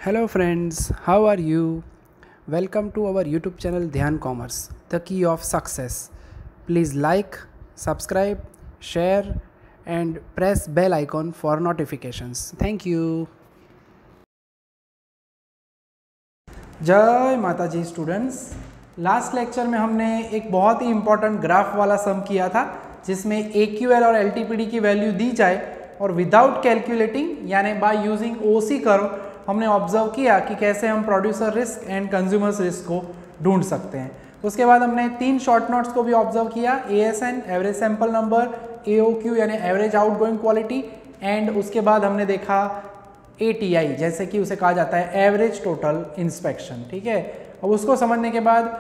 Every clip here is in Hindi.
Hello friends, how are you? Welcome to our YouTube channel Dhyan Commerce, the key of success. Please like, subscribe, share and press bell icon for notifications. Thank you. जय माता जी स्टूडेंट्स। लास्ट लेक्चर में हमने एक बहुत ही इंपॉर्टेंट ग्राफ वाला सम किया था जिसमें AQL और LTPD की वैल्यू दी जाए और विदाउट कैलकुलेटिंग यानी बाय यूजिंग OC कर्व हमने ऑब्जर्व किया कि कैसे हम producer risk and consumers risk को ढूंढ सकते हैं। उसके बाद हमने 3 शॉर्ट नोट्स को भी ऑब्जर्व किया, ASN average sample number, AOQ यानी एवरेज आउटगोइंग क्वालिटी एंड उसके बाद हमने देखा ATI जैसे कि उसे कहा जाता है एवरेज टोटल इंस्पेक्शन। ठीक है, अब उसको समझने के बाद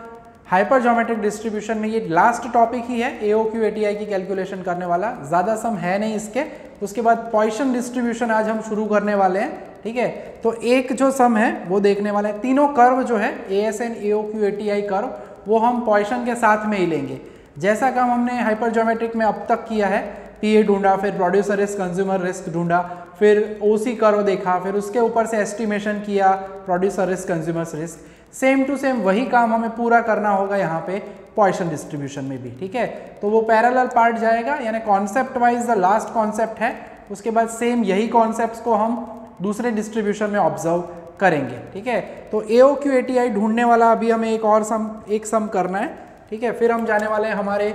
हाइपर ज्योमेट्रिक डिस्ट्रीब्यूशन में ये लास्ट टॉपिक ही है AOQ ATI की कैलकुलेशन करने वाला, ज़्यादा सम है नहीं इसके। उसके बाद पॉइसन डिस्ट्रीब्यूशन आज हम शुरू करने वाले हैं। ठीक है, तो एक जो सम है वो देखने वाले हैं। तीनों कर्व जो है ASN AOQ ATI कर्व वो हम पॉइसन के साथ में ही लेंगे। जैसा काम हमने हाइपर ज्योमेट्रिक में अब तक किया है, PA ढूंढा, फिर प्रोड्यूसर रिस्क कंज्यूमर रिस्क ढूंढा, फिर OC कर्व देखा, फिर उसके ऊपर से एस्टिमेशन किया producer risk consumer risk, same to same वही काम हमें पूरा करना होगा यहाँ पे पॉइसन डिस्ट्रीब्यूशन में भी। ठीक है, तो वो पैरेलल पार्ट जाएगा यानी concept wise the last concept है। उसके बाद सेम यही कॉन्सेप्ट्स को हम दूसरे डिस्ट्रीब्यूशन में ऑब्जर्व करेंगे। ठीक है, तो AOQ ATI ढूंढने वाला अभी हमें एक सम करना है। ठीक है, फिर हम जाने वाले हैं हमारे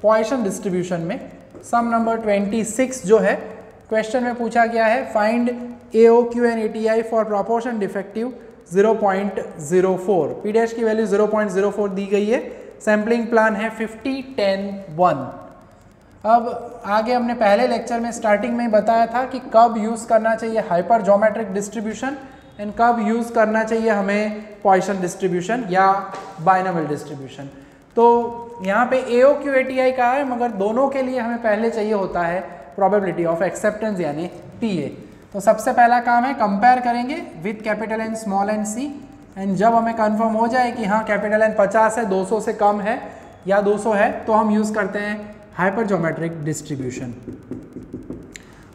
पॉइसन डिस्ट्रीब्यूशन में। सम नंबर 26 जो है क्वेश्चन में पूछा गया है, find AOQ and ATI for proportion defective 0.04। P dash की वैल्यू 0.04 दी गई है, सैम्पलिंग प्लान है 50 10 1। अब आगे हमने पहले लेक्चर में स्टार्टिंग में बताया था कि कब यूज़ करना चाहिए हाइपर ज्योमेट्रिक डिस्ट्रीब्यूशन एंड कब यूज़ करना चाहिए हमें पॉइसन डिस्ट्रीब्यूशन या बाइनोमियल डिस्ट्रीब्यूशन। तो यहाँ पे AOQ ATI का है, मगर दोनों के लिए हमें पहले चाहिए होता है प्रोबेबिलिटी ऑफ एक्सेप्टेंस यानी PA। तो सबसे पहला काम है कंपेयर करेंगे with capital N small n C and जब हमें कंफर्म हो जाए कि हाँ कैपिटल N 50 है, 200 से कम है या 200 है, तो हम यूज़ करते हैं हाइपर ज्योमेट्रिक डिस्ट्रीब्यूशन।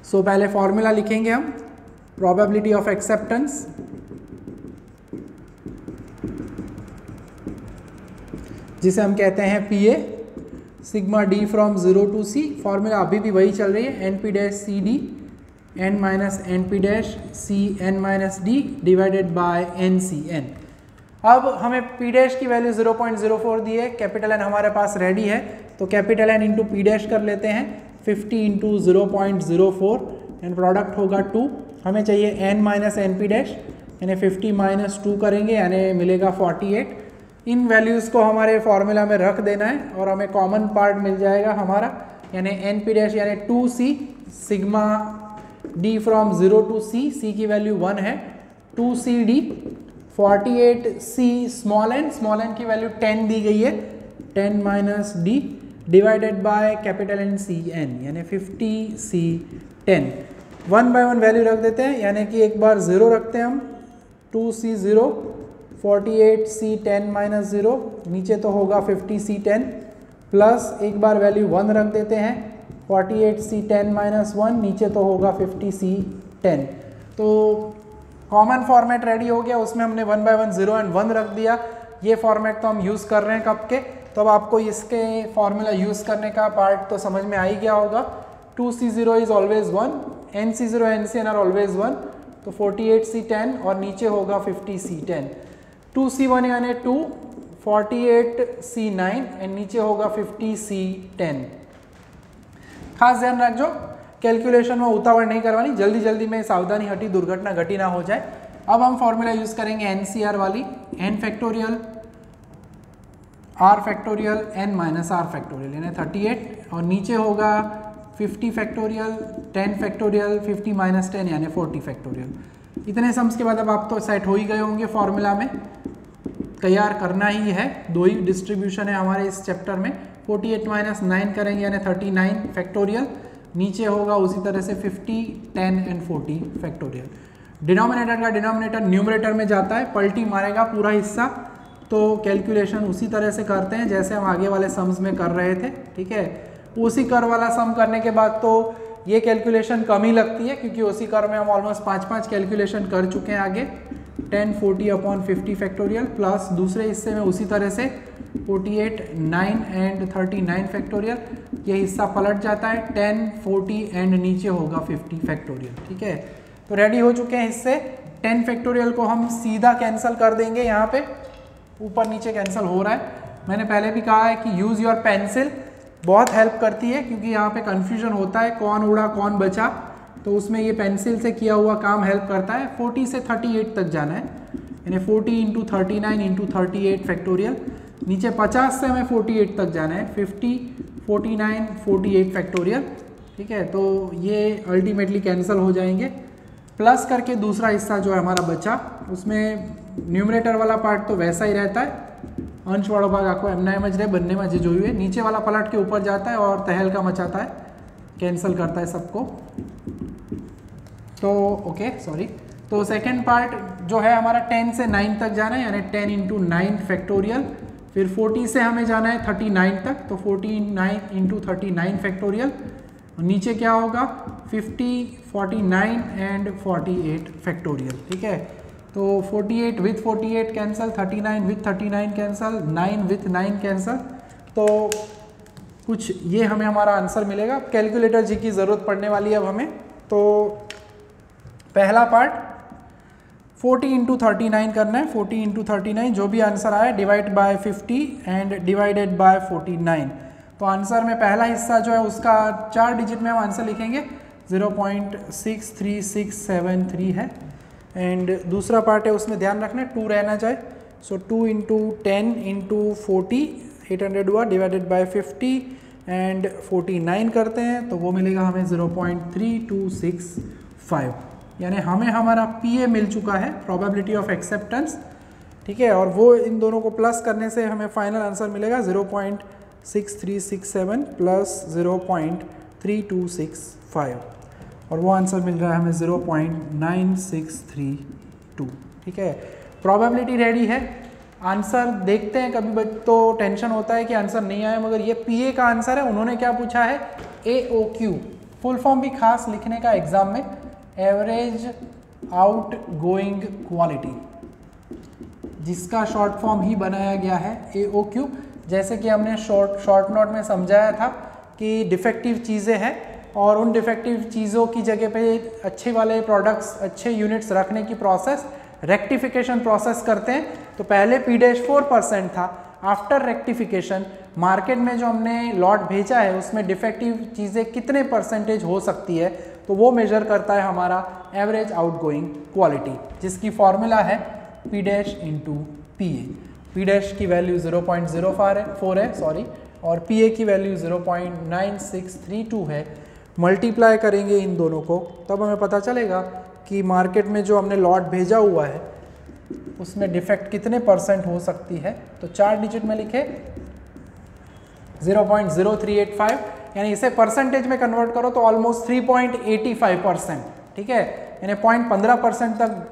सो पहले फॉर्मूला लिखेंगे हम, प्रोबेबिलिटी ऑफ एक्सेप्टेंस जिसे हम कहते हैं PA, sigma D from 0 to C। Formula अभी भी वही चल रही है, NP dash CD n minus NP dash C n minus D divided by NCN। अब हमें P डैश की वैल्यू 0.04 दी है, कैपिटल N हमारे पास रेडी है, तो capital N into P dash कर लेते हैं, 50 इंटू 0.04 एंड प्रोडक्ट होगा 2। हमें चाहिए n माइनस NP डैश यानी 50 माइनस 2 करेंगे यानी मिलेगा 48। इन वैल्यूज़ को हमारे फॉर्मूला में रख देना है और हमें कॉमन पार्ट मिल जाएगा हमारा, यानी NP डैश यानी 2C sigma D from 0 to C की वैल्यू 1 है, 2CD 48C स्मॉल n की वैल्यू 10 दी गई है, 10 minus D divided by capital NCN यानी 50C 10। 1 बाय 1 वैल्यू रख देते हैं, यानी कि एक बार 0 रखते हैं हम, 2C 0 48C 10 माइनस 0, नीचे तो होगा 50C 10 प्लस एक बार वैल्यू 1 रख देते हैं, 48C 10 माइनस 1, नीचे तो होगा 50C 10। तो कॉमन फॉर्मेट रेडी हो गया, उसमें हमने 1 बाय 1 0 एंड 1 रख दिया। ये फॉर्मेट तो हम यूज़ कर रहे हैं कब के, तो अब आपको इसके फॉर्मूला यूज़ करने का पार्ट तो समझ में आ ही गया होगा। 2C0 is always 1, NC0 NCN are always 1, तो 48C 10 और नीचे होगा 50C 10। 2C1 यानी 2, 48C 9 एंड नीचे होगा 50C 10। खास ध्यान रखो, कैलकुलेशन में उतावड़ नहीं करवानी, जल्दी जल्दी में सावधानी हटी दुर्घटना घटी ना हो जाए। अब हम फॉर्मूला यूज़ करेंगे NCR वाली, n factorial R factorial n minus R factorial यानी 38 और नीचे होगा 50 फैक्टोरियल 10 फैक्टोरियल 50 माइनस 10 यानी 40 फैक्टोरियल। इतने सम्स के बाद अब आप तो सेट हो ही गए होंगे फॉर्मूला में, तैयार करना ही है। 2 ही डिस्ट्रीब्यूशन है हमारे इस चैप्टर में, 48 माइनस 9 करेंगे यानी 39 फैक्टोरियल, नीचे होगा उसी तरह से 50 10 एंड 40 फैक्टोरियल। डिनोमिनेटर का डिनोमिनेटर न्यूमरेटर में जाता है, पलटी मारेगा पूरा हिस्सा, तो कैलकुलेशन उसी तरह से करते हैं जैसे हम आगे वाले सम्स में कर रहे थे। ठीक है, उसी कर वाला सम करने के बाद तो ये कैलकुलेशन कम ही लगती है, क्योंकि उसी कर में हम ऑलमोस्ट 5 कैलकुलेशन कर चुके हैं आगे। 10 40 अपॉन 50 फैक्टोरियल प्लस दूसरे हिस्से में उसी तरह से 48 9 एंड 39 फैक्टोरियल, ये हिस्सा पलट जाता है 10 40 एंड नीचे होगा 50 फैक्टोरियल। ठीक है, तो रेडी हो चुके हैं हिस्से। 10 फैक्टोरियल को हम सीधा कैंसिल कर देंगे, यहाँ पे ऊपर नीचे कैंसिल हो रहा है। मैंने पहले भी कहा है कि यूज़ योर पेंसिल बहुत हेल्प करती है, क्योंकि यहाँ पे कन्फ्यूजन होता है कौन उड़ा कौन बचा, तो उसमें ये पेंसिल से किया हुआ काम हेल्प करता है। 40 से 38 तक जाना है, यानी 40 इंटू 39 इंटू 38 फैक्टोरियल। नीचे 50 से हमें 48 तक जाना है, 50 49 48 फैक्टोरियल। ठीक है, तो ये अल्टीमेटली कैंसिल हो जाएंगे। प्लस करके दूसरा हिस्सा जो है हमारा बचा, उसमें न्यूमरेटर वाला पार्ट तो वैसा ही रहता है, अंश वाला भाग आपको एमना मज रहे बनने में जो हुए, नीचे वाला पलट के ऊपर जाता है और तहलका मचाता है, कैंसिल करता है सबको। तो ओके सॉरी, तो सेकंड पार्ट जो है हमारा 10 से 9 तक जाना है, यानी 10 इंटू 9 फैक्टोरियल। फिर 40 से हमें जाना है 39 तक, तो 49 इंटू 39 फैक्टोरियल। नीचे क्या होगा 50 49 एंड 48 फैक्टोरियल। ठीक है, तो 48 with 48 cancel, 39 with 39 cancel, 9 with 9 cancel. तो कुछ ये हमें हमारा आंसर मिलेगा। कैलकुलेटर जी की ज़रूरत पड़ने वाली है अब हमें। तो पहला पार्ट 40 इंटू 39 करना है, 40 इंटू 39 जो भी आंसर आया divide by 50 and divided by 49। तो आंसर में पहला हिस्सा जो है उसका 4 डिजिट में हम आंसर लिखेंगे, 0.63673 है। एंड दूसरा पार्ट है उसमें ध्यान रखना 2 रहना चाहिए। सो 2 इंटू 10 इंटू 40 800 हुआ डिवाइडेड बाय 50 एंड 49 करते हैं, तो वो मिलेगा हमें 0.3265, यानी हमें हमारा PA मिल चुका है, प्रोबेबिलिटी ऑफ एक्सेप्टेंस। ठीक है, और वो इन दोनों को प्लस करने से हमें फाइनल आंसर मिलेगा 0.6367 प्लस 0.3265, और वो आंसर मिल रहा है हमें 0.9632। ठीक है, प्रोबेबिलिटी रेडी है। आंसर देखते हैं, कभी तो टेंशन होता है कि आंसर नहीं आया, मगर ये PA का आंसर है। उन्होंने क्या पूछा है, AOQ, फुल फॉर्म भी खास लिखने का एग्जाम में, एवरेज आउट गोइंग क्वालिटी, जिसका शॉर्ट फॉर्म ही बनाया गया है AOQ। जैसे कि हमने शॉर्ट नोट में समझाया था कि डिफेक्टिव चीज़ें हैं, और उन डिफेक्टिव चीज़ों की जगह पे अच्छे वाले प्रोडक्ट्स, अच्छे यूनिट्स रखने की प्रोसेस रेक्टिफिकेशन प्रोसेस करते हैं। तो पहले P-4% था, आफ्टर रेक्टिफिकेशन मार्केट में जो हमने लॉट भेजा है उसमें डिफेक्टिव चीज़ें कितने परसेंटेज हो सकती है, तो वो मेजर करता है हमारा एवरेज आउटगोइंग क्वालिटी, जिसकी फॉर्मूला है P' इंटू PA। P' की वैल्यू 0.04 है सॉरी, और PA की वैल्यू 0.9632 है। मल्टीप्लाई करेंगे इन दोनों को, तब हमें पता चलेगा कि मार्केट में जो हमने लॉट भेजा हुआ है उसमें डिफेक्ट कितने परसेंट हो सकती है। तो 4 डिजिट में लिखे 0.0385, यानी इसे परसेंटेज में कन्वर्ट करो तो ऑलमोस्ट 3.85%। ठीक है, यानी 0.15% तक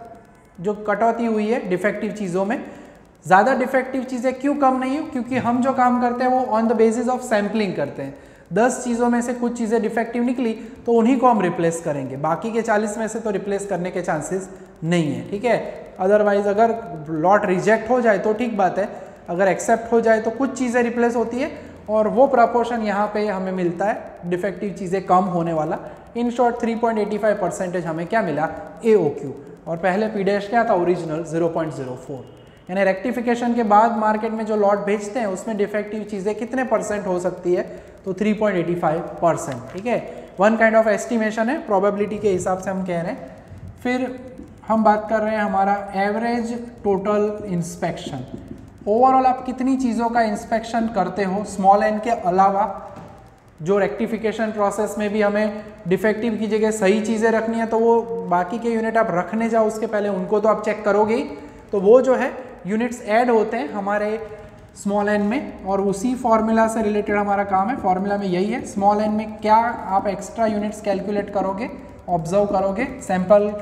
जो कटौती हुई है डिफेक्टिव चीज़ों में। ज़्यादा डिफेक्टिव चीज़ें क्यों कम नहीं हो, क्योंकि हम जो काम करते हैं वो on the basis of sampling करते हैं। 10 चीज़ों में से कुछ चीज़ें डिफेक्टिव निकली तो उन्हीं को हम रिप्लेस करेंगे, बाकी के 40 में से तो रिप्लेस करने के चांसेस नहीं है। ठीक है, अदरवाइज अगर लॉट रिजेक्ट हो जाए तो ठीक बात है, अगर एक्सेप्ट हो जाए तो कुछ चीज़ें रिप्लेस होती है, और वो प्रपोर्शन यहाँ पे हमें मिलता है डिफेक्टिव चीज़ें कम होने वाला। इन शॉर्ट 3.85% हमें क्या मिला, AOQ, और पहले P' क्या था, ओरिजिनल 0.04। यानी रेक्टिफिकेशन के बाद मार्केट में जो लॉट भेजते हैं उसमें डिफेक्टिव चीज़ें कितने परसेंट हो सकती है, तो 3.85%। ठीक है, वन काइंड ऑफ एस्टिमेशन है, प्रोबेबिलिटी के हिसाब से हम कह रहे हैं। फिर हम बात कर रहे हैं हमारा एवरेज टोटल इंस्पेक्शन। ओवरऑल आप कितनी चीज़ों का इंस्पेक्शन करते हो स्मॉल n के अलावा, जो रेक्टिफिकेशन प्रोसेस में भी हमें डिफेक्टिव की जगह सही चीज़ें रखनी है, तो वो बाकी के यूनिट आप रखने जाओ उसके पहले उनको तो आप चेक करोगे ही। तो वो जो है यूनिट्स ऐड होते हैं हमारे स्मॉल n में, और उसी फॉर्मूला से रिलेटेड हमारा काम है। फॉर्मूला में यही है, स्मॉल n में क्या आप एक्स्ट्रा यूनिट्स कैलकुलेट करोगे, ऑब्जर्व करोगे, सैंपल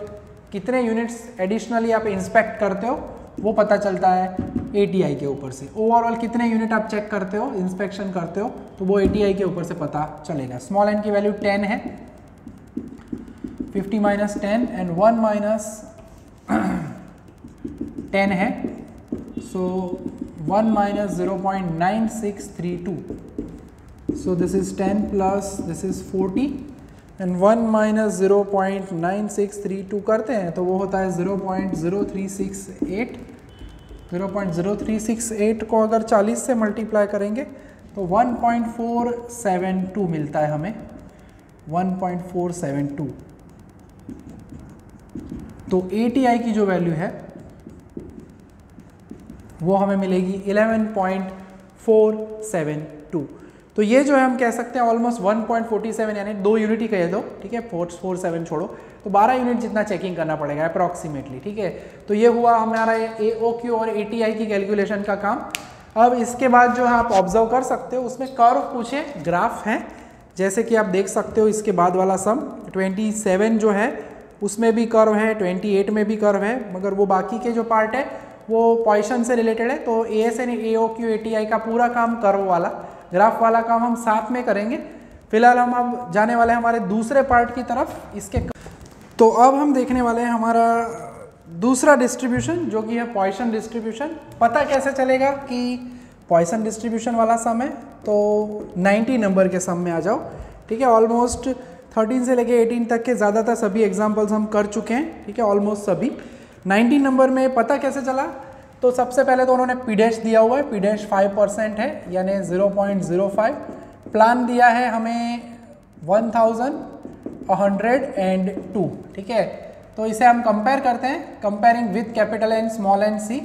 कितने यूनिट्स एडिशनली आप इंस्पेक्ट करते हो वो पता चलता है ATI के ऊपर से। ओवरऑल कितने यूनिट आप चेक करते हो, इंस्पेक्शन करते हो, तो वो ATI के ऊपर से पता चलेगा। स्मॉल n की वैल्यू 10 है, 50 - 10 एंड 1 - 10 है, सो 1 minus 0.9632, so this is 10 plus this is 40 and 1 minus 0.9632 करते हैं तो वो होता है 0.0368। 0.0368 को अगर 40 से मल्टीप्लाई करेंगे तो 1.472 मिलता है हमें, 1.472। तो ATI की जो वैल्यू है वो हमें मिलेगी 11.472। तो ये जो है हम कह सकते हैं ऑलमोस्ट 1.47, यानी 2 यूनिट ही कह दो, ठीक है, 447 छोड़ो, तो 12 यूनिट जितना चेकिंग करना पड़ेगा अप्रॉक्सीमेटली, ठीक है। तो ये हुआ हमारा AOQ और ATI की कैलकुलेशन का काम। अब इसके बाद जो है आप ऑब्जर्व कर सकते हो उसमें कर्व पूछे, ग्राफ हैं, जैसे कि आप देख सकते हो इसके बाद वाला सम 27 जो है उसमें भी कर्व है, 28 में भी कर्व है, मगर वो बाकी के जो पार्ट है वो पॉइसन से रिलेटेड है। तो ASN AOQ ATI का पूरा काम कर्व वाला, ग्राफ वाला काम हम साथ में करेंगे। फिलहाल हम अब जाने वाले हैं हमारे दूसरे पार्ट की तरफ इसके। तो अब हम देखने वाले हैं हमारा दूसरा डिस्ट्रीब्यूशन जो कि है पॉइसन डिस्ट्रीब्यूशन। पता कैसे चलेगा कि पॉइसन डिस्ट्रीब्यूशन वाला सम है? तो 90 नंबर के सम में आ जाओ, ठीक है। ऑलमोस्ट 13 से लेके 18 तक के ज़्यादातर सभी एग्जाम्पल्स हम कर चुके हैं, ठीक है, ऑलमोस्ट सभी। 90 नंबर में पता कैसे चला? तो सबसे पहले तो उन्होंने P डैश दिया हुआ है, P डैश 5% है यानी 0.05। प्लान दिया है हमें 1102, ठीक है। तो इसे हम कंपेयर करते हैं, comparing with capital N small n C।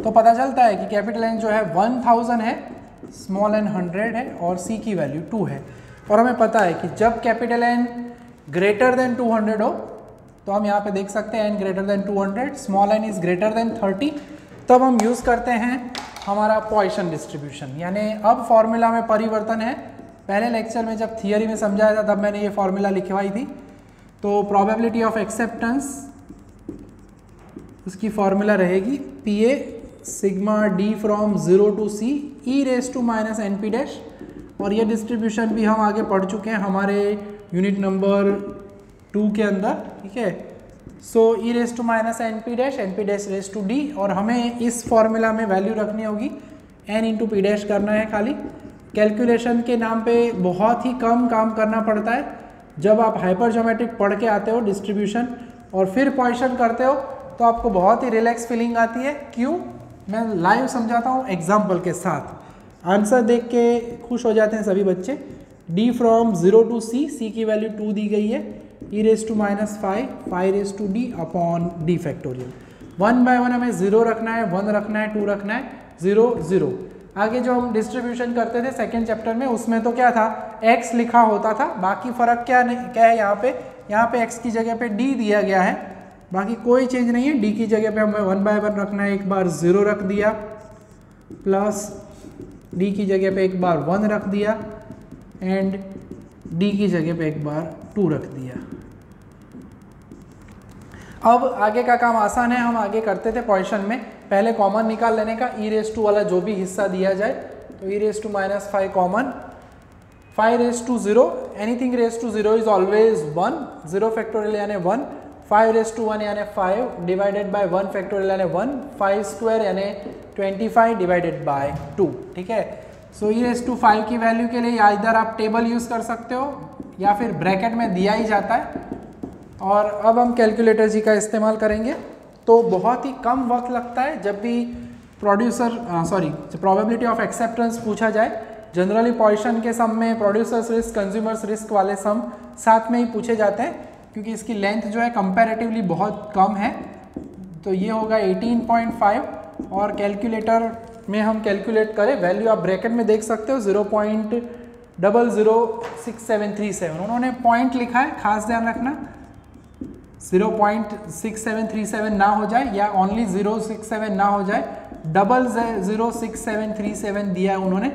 तो पता चलता है कि कैपिटल N जो है 1000 है, स्मॉल n 100 है और C की वैल्यू 2 है। और हमें पता है कि जब कैपिटल N ग्रेटर देन 200 हो, तो हम यहाँ पे देख सकते हैं n greater than 200, small n is greater than 30, तब हम यूज़ करते हैं हमारा पॉइसन डिस्ट्रीब्यूशन। यानी अब फॉर्मूला में परिवर्तन है। पहले लेक्चर में जब थियरी में समझाया था तब मैंने ये फॉर्मूला लिखवाई थी। तो प्रोबेबिलिटी ऑफ एक्सेप्टेंस, उसकी फॉर्मूला रहेगी PA sigma D from 0 to C e⁻ NP dash. और ये डिस्ट्रीब्यूशन भी हम आगे पढ़ चुके हैं हमारे यूनिट नंबर 2 के अंदर, ठीक है। So e⁻NP dash, NP dash raise to D, और हमें इस फॉर्मूला में वैल्यू रखनी होगी n इंटू P डैश करना है खाली। कैलकुलेशन के नाम पे बहुत ही कम काम करना पड़ता है। जब आप हाइपर ज्योमेट्रिक पढ़ के आते हो डिस्ट्रीब्यूशन और फिर पॉइसन करते हो तो आपको बहुत ही रिलैक्स फीलिंग आती है। क्यों? मैं लाइव समझाता हूँ एग्जाम्पल के साथ। आंसर देख के खुश हो जाते हैं सभी बच्चे। D from 0 to C, C की वैल्यू 2 दी गई है, e⁻⁵, 5d upon D factorial. 1 by 1 हमें 0 रखना है, 1 रखना है, 2 रखना है, 0 0। आगे जो हम डिस्ट्रीब्यूशन करते थे सेकेंड चैप्टर में, उसमें तो क्या था, x लिखा होता था। बाकी फ़र्क क्या है यहाँ पे x की जगह पे D दिया गया है, बाकी कोई चेंज नहीं है। D की जगह पे हमें 1 बाय 1 रखना है, एक बार 0 रख दिया, प्लस D की जगह पे एक बार 1 रख दिया एंड D की जगह पे एक बार 2 रख दिया। अब आगे का काम आसान है, हम आगे करते थे पॉइसन में। पहले कॉमन निकाल लेने का, e⁻² वाला जो भी हिस्सा दिया जाए, तो e⁻⁵ common, 5⁻0, anything raise to 0 is always 1, 0 factorial यानी 1, 5⁻1 यानी 5 डिवाइडेड बाय 1 फैक्टोरियल यानी 1, 5 स्क्वायर यानी 25 डिवाइडेड बाय 2, ठीक है। सो e⁻⁵ की वैल्यू के लिए इधर आप टेबल यूज़ कर सकते हो या फिर ब्रैकेट में दिया ही जाता है। और अब हम कैलकुलेटर जी का इस्तेमाल करेंगे। तो बहुत ही कम वक्त लगता है जब भी प्रोबेबिलिटी ऑफ एक्सेप्टेंस पूछा जाए। जनरली पॉइसन के सम में प्रोड्यूसर्स रिस्क, कंज्यूमर्स रिस्क वाले सम साथ में ही पूछे जाते हैं, क्योंकि इसकी लेंथ जो है कंपैरेटिवली बहुत कम है। तो ये होगा 18.5, और कैलकुलेटर में हम कैलकुलेट करें, वैल्यू आप ब्रैकेट में देख सकते हो 0.006737। उन्होंने पॉइंट लिखा है, खास ध्यान रखना 0.6737 ना हो जाए या ओनली 067 ना हो जाए, 006737 दिया है उन्होंने।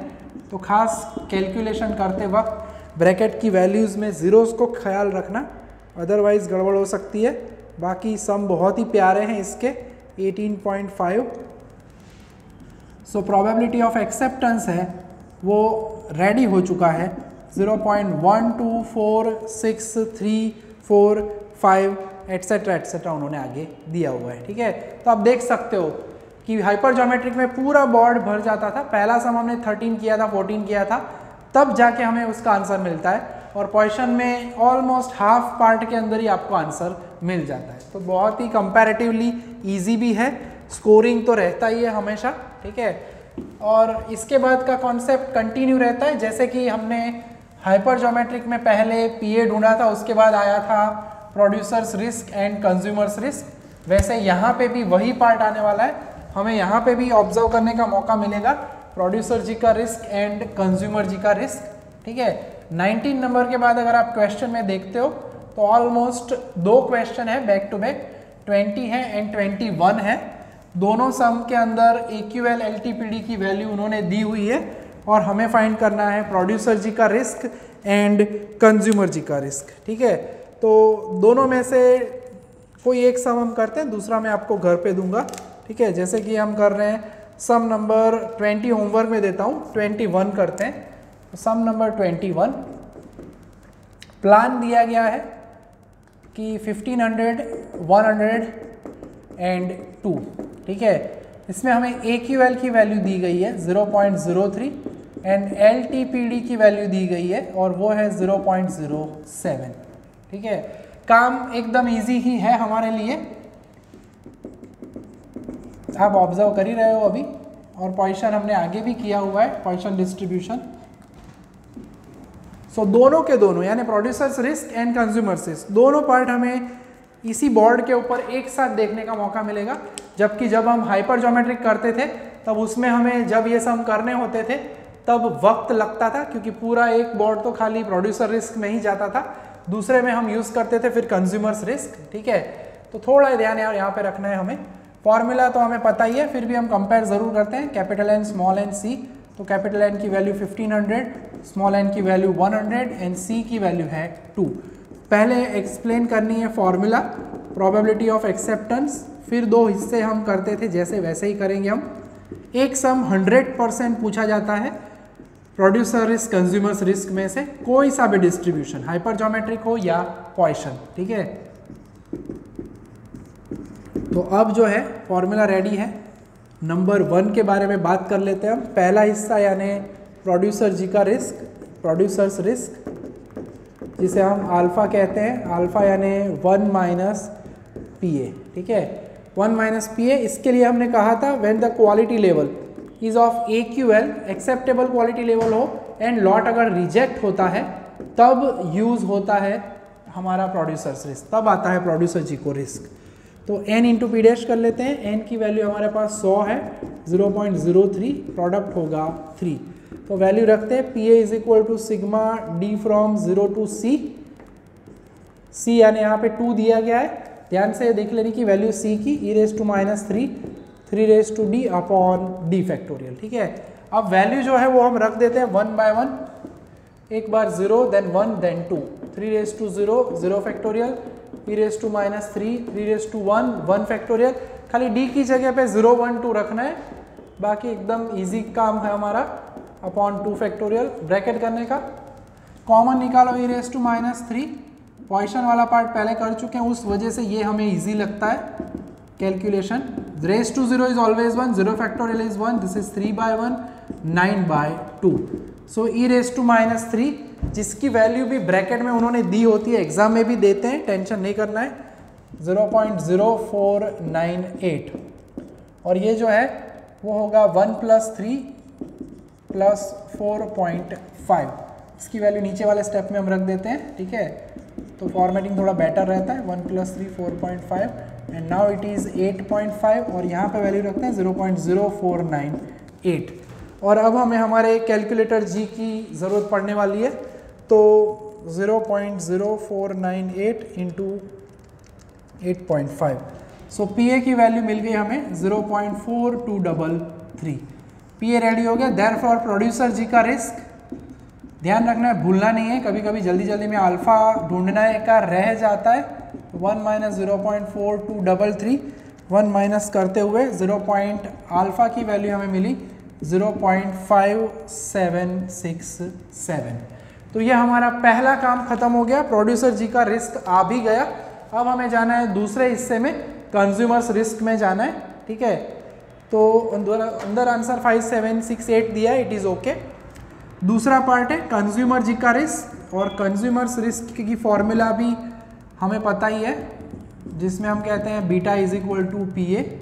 तो खास कैलकुलेशन करते वक्त ब्रैकेट की वैल्यूज़ में ज़ीरोज़ को ख्याल रखना, अदरवाइज गड़बड़ हो सकती है। बाकी सम बहुत ही प्यारे हैं इसके, 18.5। सो प्रोबेबिलिटी ऑफ एक्सेप्टेंस है वो रेडी हो चुका है, 0.1246345 एटसेट्रा उन्होंने आगे दिया हुआ है। ठीक है, तो आप देख सकते हो कि हाइपर ज्योमेट्रिक में पूरा बोर्ड भर जाता था। पहला सम हमने 13 किया था, 14 किया था, तब जाके हमें उसका आंसर मिलता है, और क्वेश्चन में ऑलमोस्ट हाफ पार्ट के अंदर ही आपको आंसर मिल जाता है। तो बहुत ही कंपैरेटिवली इजी भी है, स्कोरिंग तो रहता ही है हमेशा। ठीक है, और इसके बाद का कॉन्सेप्ट कंटिन्यू रहता है। जैसे कि हमने हाइपर ज्योमेट्रिक में पहले पीए ढूंढा था, उसके बाद आया था producers risk and consumers risk, वैसे यहाँ पे भी वही पार्ट आने वाला है। हमें यहाँ पे भी ऑब्जर्व करने का मौका मिलेगा प्रोड्यूसर जी का रिस्क एंड कंज्यूमर जी का रिस्क। ठीक है, 19 नंबर के बाद अगर आप क्वेश्चन में देखते हो तो ऑलमोस्ट 2 क्वेश्चन है बैक टू बैक, 20 है एंड 21 है। दोनों सम के अंदर AQL LTPD की वैल्यू उन्होंने दी हुई है, और हमें फाइंड करना है प्रोड्यूसर जी का रिस्क एंड कंज्यूमर जी का रिस्क। ठीक है, तो दोनों में से कोई एक सम हम करते हैं, दूसरा मैं आपको घर पे दूंगा। ठीक है, जैसे कि हम कर रहे हैं सम नंबर 20 होमवर्क में देता हूँ, 21 करते हैं। तो सम नंबर 21 प्लान दिया गया है कि 1500, 100 एंड 2। ठीक है, इसमें हमें AQL की वैल्यू दी गई है 0.03 एंड LTPD की वैल्यू दी गई है और वो है 0.07। ठीक है, काम एकदम इजी ही है हमारे लिए, आप ऑब्जर्व कर ही रहे हो अभी, और पोजीशन हमने आगे भी किया हुआ है, पोजीशन डिस्ट्रीब्यूशन। सो दोनों के दोनों यानी producers risk and consumers risk दोनों पार्ट हमें इसी बोर्ड के ऊपर एक साथ देखने का मौका मिलेगा। जबकि जब हम हाइपर ज्योमेट्रिक करते थे तब उसमें हमें जब ये सम करने होते थे तब वक्त लगता था, क्योंकि पूरा एक बोर्ड तो खाली प्रोड्यूसर रिस्क में ही जाता था, दूसरे में हम यूज़ करते थे फिर कंज्यूमर्स रिस्क। ठीक है, तो थोड़ा ध्यान यहाँ पे रखना है हमें। फॉर्मूला तो हमें पता ही है, फिर भी हम कंपेयर ज़रूर करते हैं, capital N small n C। तो कैपिटल N की वैल्यू 1500, स्मॉल n की वैल्यू 100 एंड C की वैल्यू है 2। पहले एक्सप्लेन करनी है फॉर्मूला, प्रोबेबिलिटी ऑफ एक्सेप्टेंस, फिर 2 हिस्से हम करते थे जैसे वैसे ही करेंगे हम। एक सम 100% पूछा जाता है प्रोड्यूसर रिस्क कंज्यूमर्स रिस्क में से कोई सा भी डिस्ट्रीब्यूशन, हाइपर ज्योमेट्रिक हो या पॉइसन। ठीक है, तो अब जो है फॉर्मूला रेडी है। नंबर 1 के बारे में बात कर लेते हैं हम। पहला हिस्सा यानी प्रोड्यूसर जी का रिस्क, प्रोड्यूसर्स रिस्क, जिसे हम अल्फा कहते हैं। अल्फा यानी 1 माइनस PA। ठीक है, 1 माइनस PA, इसके लिए हमने कहा था when the quality level is of AQL acceptable quality level हो एंड लॉट अगर रिजेक्ट होता है तब यूज होता है हमारा प्रोड्यूसर्स रिस्क, तब आता है प्रोड्यूसर जी को रिस्क। तो n इंटू पी डैश कर लेते हैं। n की वैल्यू हमारे पास 100 है, 0.03, प्रोडक्ट होगा 3। तो वैल्यू रखते हैं PA is equal to sigma D from 0 to C। C यानी यहाँ पे 2 दिया गया है, ध्यान से देख लेने की वैल्यू C की, e raise to minus 3, 3 raise to D upon D factorial. ठीक है, अब वैल्यू जो है वो हम रख देते हैं 1 बाय 1, एक बार 0 then 1 then 2, 3 raise to 0, 0 factorial, p raise to minus 3, 3 raise to 1, 1 factorial. खाली d की जगह पे 0 1 2 रखना है, बाकी एकदम इजी काम है हमारा, अपॉन 2 फैक्टोरियल। ब्रैकेट करने का कॉमन निकालो, e raise to minus 3, Poisson वाला पार्ट पहले कर चुके हैं उस वजह से ये हमें इजी लगता है calculation. Raise to 0 is always 1, 0 factorial is 1, this is 3 by 1, 9 by 2। So e raise to minus 3, जिसकी वैल्यू भी ब्रैकेट में उन्होंने दी होती है, एग्जाम में भी देते हैं, टेंशन नहीं करना है, 0.0498, और ये जो है वो होगा 1 प्लस 3 प्लस 4.5। इसकी वैल्यू नीचे वाले स्टेप में हम रख देते हैं। ठीक है, तो फॉर्मेटिंग थोड़ा बेटर रहता है, 1 plus 3 4.5 and now it is 8.5, और यहाँ पे वैल्यू रखते हैं 0.0498। और अब हमें हमारे कैलकुलेटर जी की ज़रूरत पड़ने वाली है, तो 0.0498 इंटू 8.5, सो PA की वैल्यू मिल गई हमें 0.4233। PA रेडी हो गया। देयरफॉर प्रोड्यूसर जी का रिस्क, ध्यान रखना है, भूलना नहीं है, कभी कभी जल्दी जल्दी में अल्फा ढूंढना का रह जाता है। 1 माइनस 0.4233, 1 माइनस करते हुए अल्फा की वैल्यू हमें मिली 0.5767। तो ये हमारा पहला काम खत्म हो गया, प्रोड्यूसर जी का रिस्क आ भी गया। अब हमें जाना है दूसरे हिस्से में, कंज्यूमर्स रिस्क में जाना है, ठीक है। तो अंदर आंसर 5768 दिया है, इट इज़ ओके। दूसरा पार्ट है कंज्यूमर जी का रिस्क, और कंज्यूमर्स रिस्क की फॉर्मूला भी हमें पता ही है, जिसमें हम कहते हैं beta is equal to P A,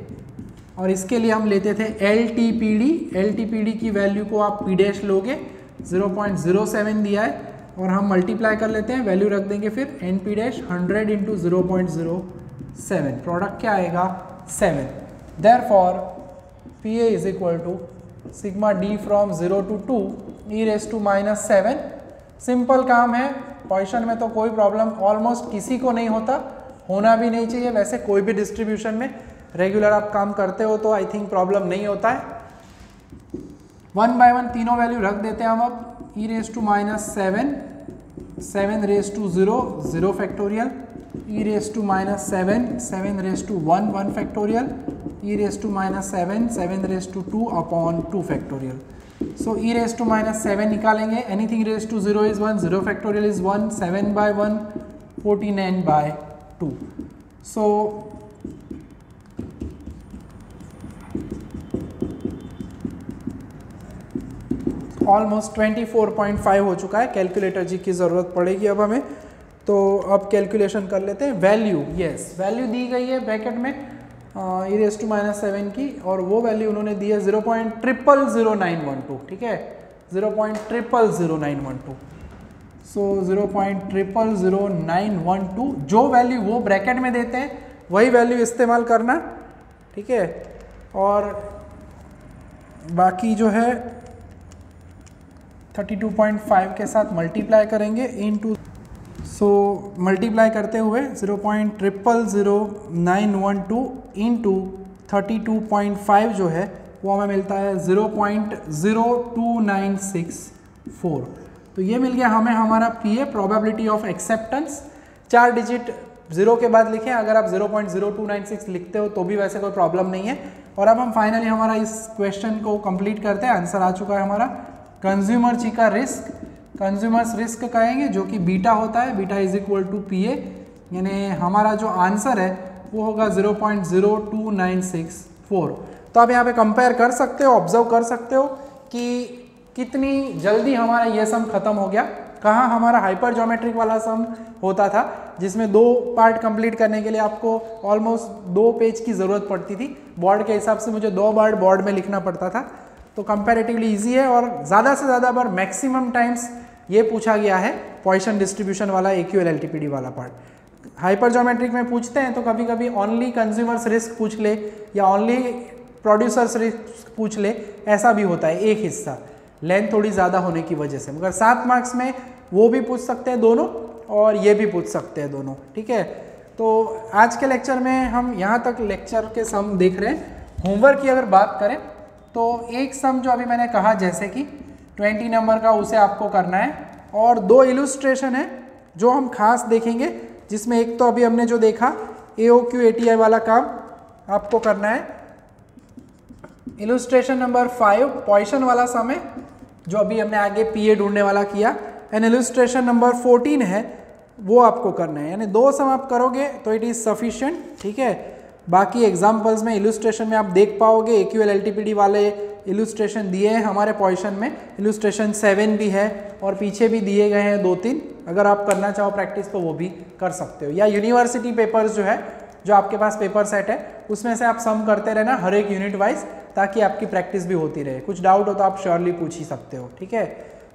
और इसके लिए हम लेते थे L T P D. L T P D की वैल्यू को आप पी डैश लोगे, 0.07 दिया है, और हम मल्टीप्लाई कर लेते हैं, वैल्यू रख देंगे फिर N P dash 100 into 0.07, product क्या आएगा 7। Therefore P A is equal to sigma D from 0 to 2 E raise to -7। Simple काम है, क्वेश्चन में तो कोई प्रॉब्लम ऑलमोस्ट किसी को नहीं होता, होना भी नहीं चाहिए। वैसे कोई भी डिस्ट्रीब्यूशन में रेगुलर आप काम करते हो तो आई थिंक प्रॉब्लम नहीं होता है। 1 by 1 तीनों वैल्यू रख देते हैं हम अब। E raise to -7, 7 raise to 0, 0 factorial, e raise to -7, 7 raise to 1, 1 factorial, e raise to -7, 7 raise to 2 upon 2 factorial. So e raise to -7 निकालेंगे, anything raise to 0 is 1, 0 factorial is 1, 7 by 1, 49 by 2। So almost 24.5 हो चुका है। कैलकुलेटर जी की ज़रूरत पड़ेगी अब हमें, तो अब कैलकुलेशन कर लेते हैं। वैल्यू, यस वैल्यू दी गई है ब्रैकेट में ई रेस टू -7 की, और वो वैल्यू उन्होंने दी है 0.000912, ठीक है 0.000912। सो 0.000912 जो वैल्यू वो ब्रैकेट में देते हैं वही वैल्यू इस्तेमाल करना, ठीक है। और बाकी जो है 32.5 के साथ मल्टीप्लाई करेंगे इनटू, सो मल्टीप्लाई करते हुए 0.000912 इंटू 32.5 जो है वो हमें मिलता है 0.02964। तो ये मिल गया हमें हमारा P A, probability of acceptance. 4 digit 0 के बाद लिखें, अगर आप 0.0296 लिखते हो तो भी वैसे कोई प्रॉब्लम नहीं है। और अब हम फाइनली हमारा इस क्वेश्चन को कंप्लीट करते हैं। आंसर आ चुका है हमारा कंज्यूमर जी का रिस्क, कंज्यूमर्स रिस्क कहेंगे जो कि बीटा होता है, beta is equal to P A, यानी हमारा जो आंसर है वो होगा 0.02964। तो आप यहाँ पे कंपेयर कर सकते हो, ऑब्जर्व कर सकते हो कि कितनी जल्दी हमारा ये सम खत्म हो गया। कहाँ हमारा हाइपर ज्योमेट्रिक वाला सम होता था जिसमें 2 पार्ट कंप्लीट करने के लिए आपको ऑलमोस्ट 2 पेज की ज़रूरत पड़ती थी। बोर्ड के हिसाब से मुझे 2 बार बोर्ड में लिखना पड़ता था, तो कंपैरेटिवली इजी है। और ज़्यादा से ज़्यादा बार मैक्सिमम टाइम्स ये पूछा गया है पॉइसन डिस्ट्रीब्यूशन वाला AQL LTPD वाला पार्ट। हाइपर ज्योमेट्रिक में पूछते हैं तो कभी कभी ओनली कंज्यूमर्स रिस्क पूछ ले या ओनली प्रोड्यूसर्स रिस्क पूछ ले, ऐसा भी होता है एक हिस्सा, लेंथ थोड़ी ज़्यादा होने की वजह से। मगर 7 मार्क्स में वो भी पूछ सकते हैं दोनों, और ये भी पूछ सकते हैं दोनों, ठीक है। तो आज के लेक्चर में हम यहाँ तक लेक्चर के सम देख रहे हैं। होमवर्क की अगर बात करें तो एक सम जो अभी मैंने कहा जैसे कि 20 नंबर का, उसे आपको करना है, और 2 इलुस्ट्रेशन है जो हम खास देखेंगे, जिसमें एक तो अभी हमने जो देखा AOQ ATI वाला काम आपको करना है। इलुस्ट्रेशन नंबर 5 पॉइसन वाला सम है जो अभी हमने आगे PA ढूंढने वाला किया, एंड इलुस्ट्रेशन नंबर 14 है वो आपको करना है। यानी 2 सम आप करोगे तो इट इज़ सफिशिएंट, ठीक है। बाकी एग्जाम्पल्स में इलुस्ट्रेशन में आप देख पाओगे AQL LTPD वाले इलुस्ट्रेशन दिए हैं हमारे पॉइसन में, इलुस्ट्रेशन 7 भी है और पीछे भी दिए गए हैं 2-3। अगर आप करना चाहो प्रैक्टिस तो वो भी कर सकते हो, या यूनिवर्सिटी पेपर्स जो है, जो आपके पास पेपर सेट है उसमें से आप सम करते रहना हर एक यूनिट वाइज, ताकि आपकी प्रैक्टिस भी होती रहे। कुछ डाउट हो तो आप श्योरली पूछ ही सकते हो, ठीक है।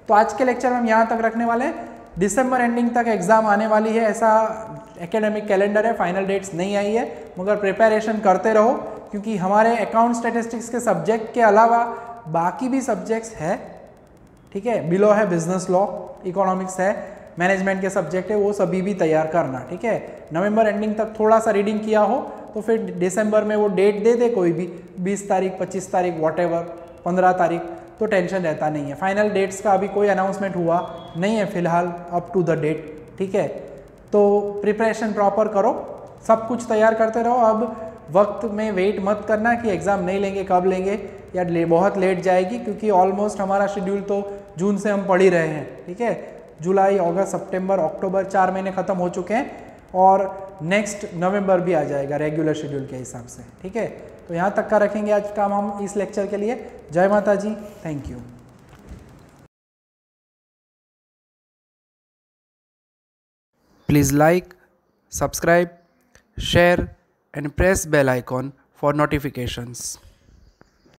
तो आज के लेक्चर में हम यहाँ तक रखने वाले हैं। दिसंबर एंडिंग तक एग्जाम आने वाली है, ऐसा एकेडमिक कैलेंडर है, फाइनल डेट्स नहीं आई है, मगर प्रिपरेशन करते रहो, क्योंकि हमारे अकाउंट स्टैटिस्टिक्स के सब्जेक्ट के अलावा बाकी भी सब्जेक्ट्स है, ठीक है। बिलो है बिजनेस लॉ, इकोनॉमिक्स है, मैनेजमेंट के सब्जेक्ट है, वो सभी भी तैयार करना, ठीक है। नवंबर एंडिंग तक थोड़ा सा रीडिंग किया हो तो फिर दिसंबर में वो डेट दे दे कोई भी, 20 तारीख 25 तारीख वॉटेवर 15 तारीख, तो टेंशन रहता नहीं है। फाइनल डेट्स का अभी कोई अनाउंसमेंट हुआ नहीं है फिलहाल अप टू द डेट, ठीक है। तो प्रिपरेशन प्रॉपर करो, सब कुछ तैयार करते रहो। अब वक्त में वेट मत करना कि एग्ज़ाम नहीं लेंगे, कब लेंगे, या बहुत लेट जाएगी, क्योंकि ऑलमोस्ट हमारा शेड्यूल तो जून से हम पढ़ ही रहे हैं, ठीक है। जुलाई, अगस्त, सितंबर, अक्टूबर 4 महीने ख़त्म हो चुके हैं, और नेक्स्ट नवंबर भी आ जाएगा रेगुलर शेड्यूल के हिसाब से। ठीक है, तो यहाँ तक का रखेंगे आज काम हम इस लेक्चर के लिए। जय Mata ji, thank you. Please like, subscribe, share and press bell icon for notifications.